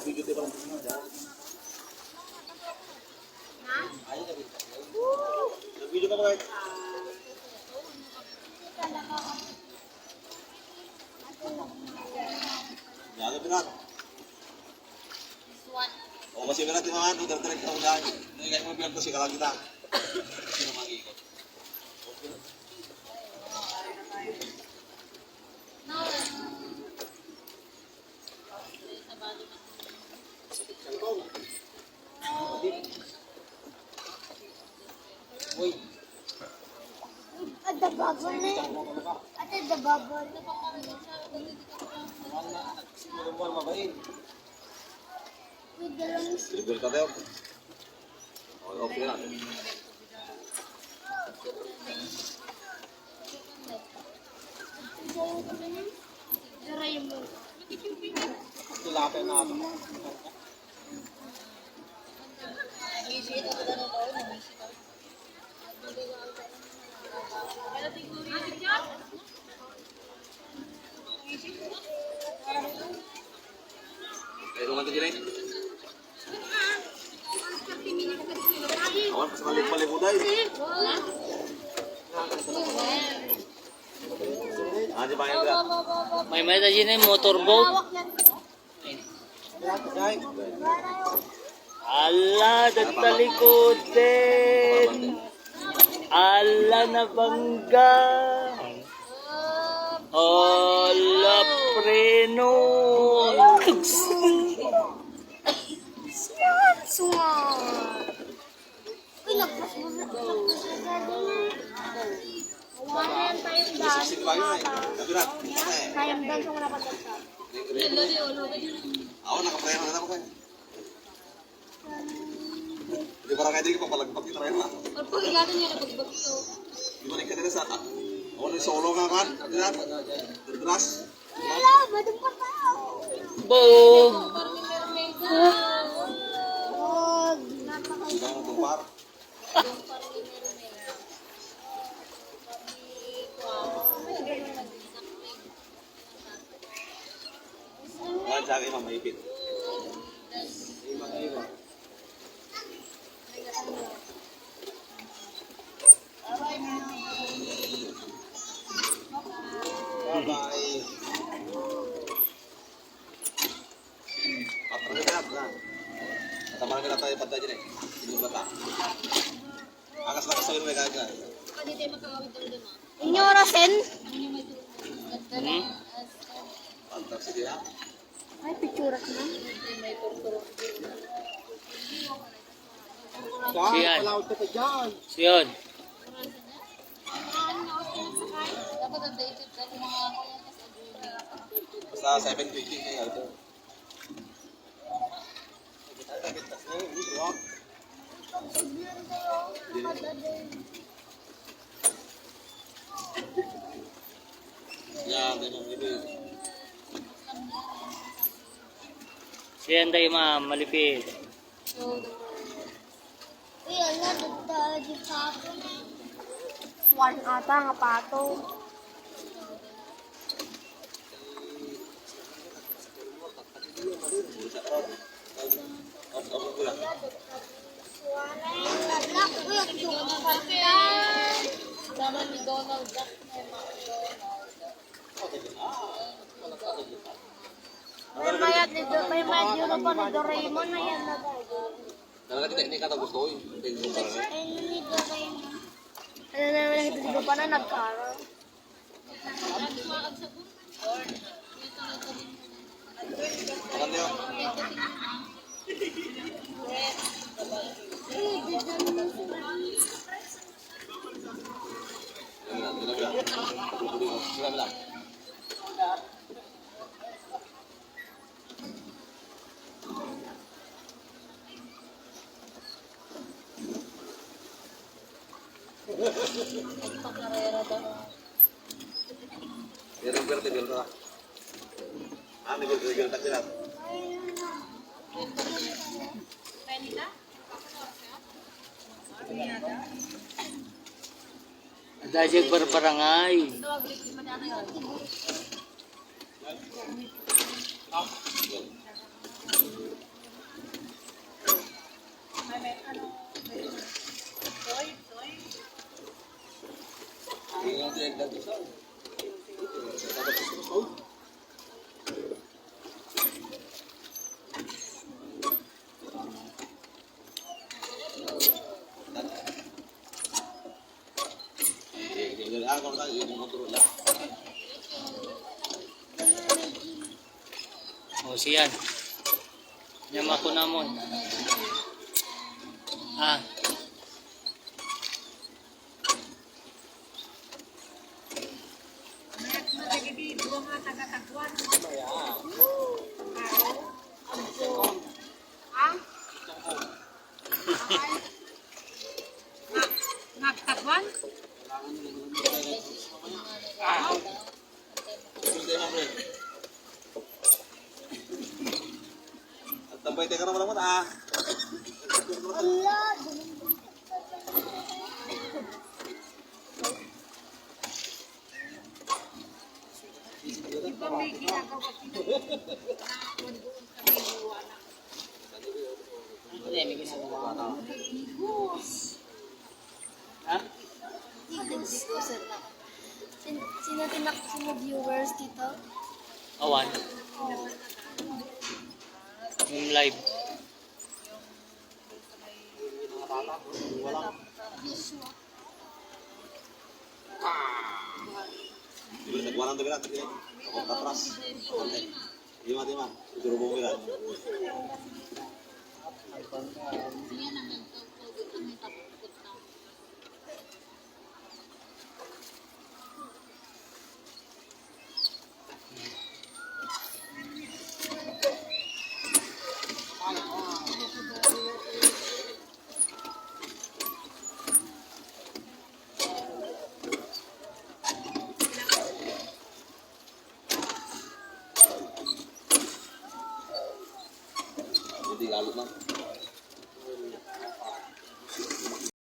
video tayo pala. Video ka ba? Jaga berat. Oh masih berat di mana? Udah terus kita udah. Ini kayak mau bilang kursi kalau kita. Sino mag-iikot? Uy. Ada bubble na. Ada bubble. Sinubuan mabain. May dalawang Dribble ka tayo. Okay na. Doraemon. Tilapia na ako. Kayo nga ito dyan eh. Awan, pas balik-balik udah ini. Aja bang Indra. May tadi na motorboat. Ala, datalikod din. Ala, nabangga. Ala, preno. Uy, lagpas mo na. Lagpas mo na din. Wanan tayong daan. Sisig pa yun eh. Kabirat. Tayong daan sa mga napatagsa. Ako, nakaprayan na ako kayo. Di ba kayo din kapalagpag kita rin lang. Di ba rin ka din sa ako na solo nga kan? Kabirat. Terderas. Wala, badong pa tayo. Bog. Huwag. Di ba mo tumpar? Wala sa akin mamayipit. Bye-bye. Patro kita na. Tamahan kita tayo pagka dyan eh. Hindi bata. Akas-lakas sa may kaya. Inyo orasin? Pantak si dia. Ay, picturas na. Siyan. Siyan. Basta 750 kayo ito. Yan, ganyan ibig. Siyan tayo ma'am, malipit. Uy, ano, di pato. Swan ata, nga pato. Apa pula? Lalak, uy, ang tumakan. Sama ni Donald Duck may May mayat yun pa ni Doraemon na yan na tayo. Talaga kita ini kata gusto ko eh. Tingin ko parang Ay, ni Doraemon. Ano naman nakita ko pa na nagkara. maganda yun. Sila bilang. Biar verde biar merah. Ani biar tak jelas. Dajag barbarangay. siyan. Nyama ko namon. Ah. Nagtagwan? Gusto yung mamre. At tambay tayo ka naman naman ah. Allah! Ha? Sino tinakbo viewers dito? Awan. Yung live. Dibeli nagwanan tuh kita. Ako katras. Lima lima. Suruh bawa kita. Hindi lalo lang.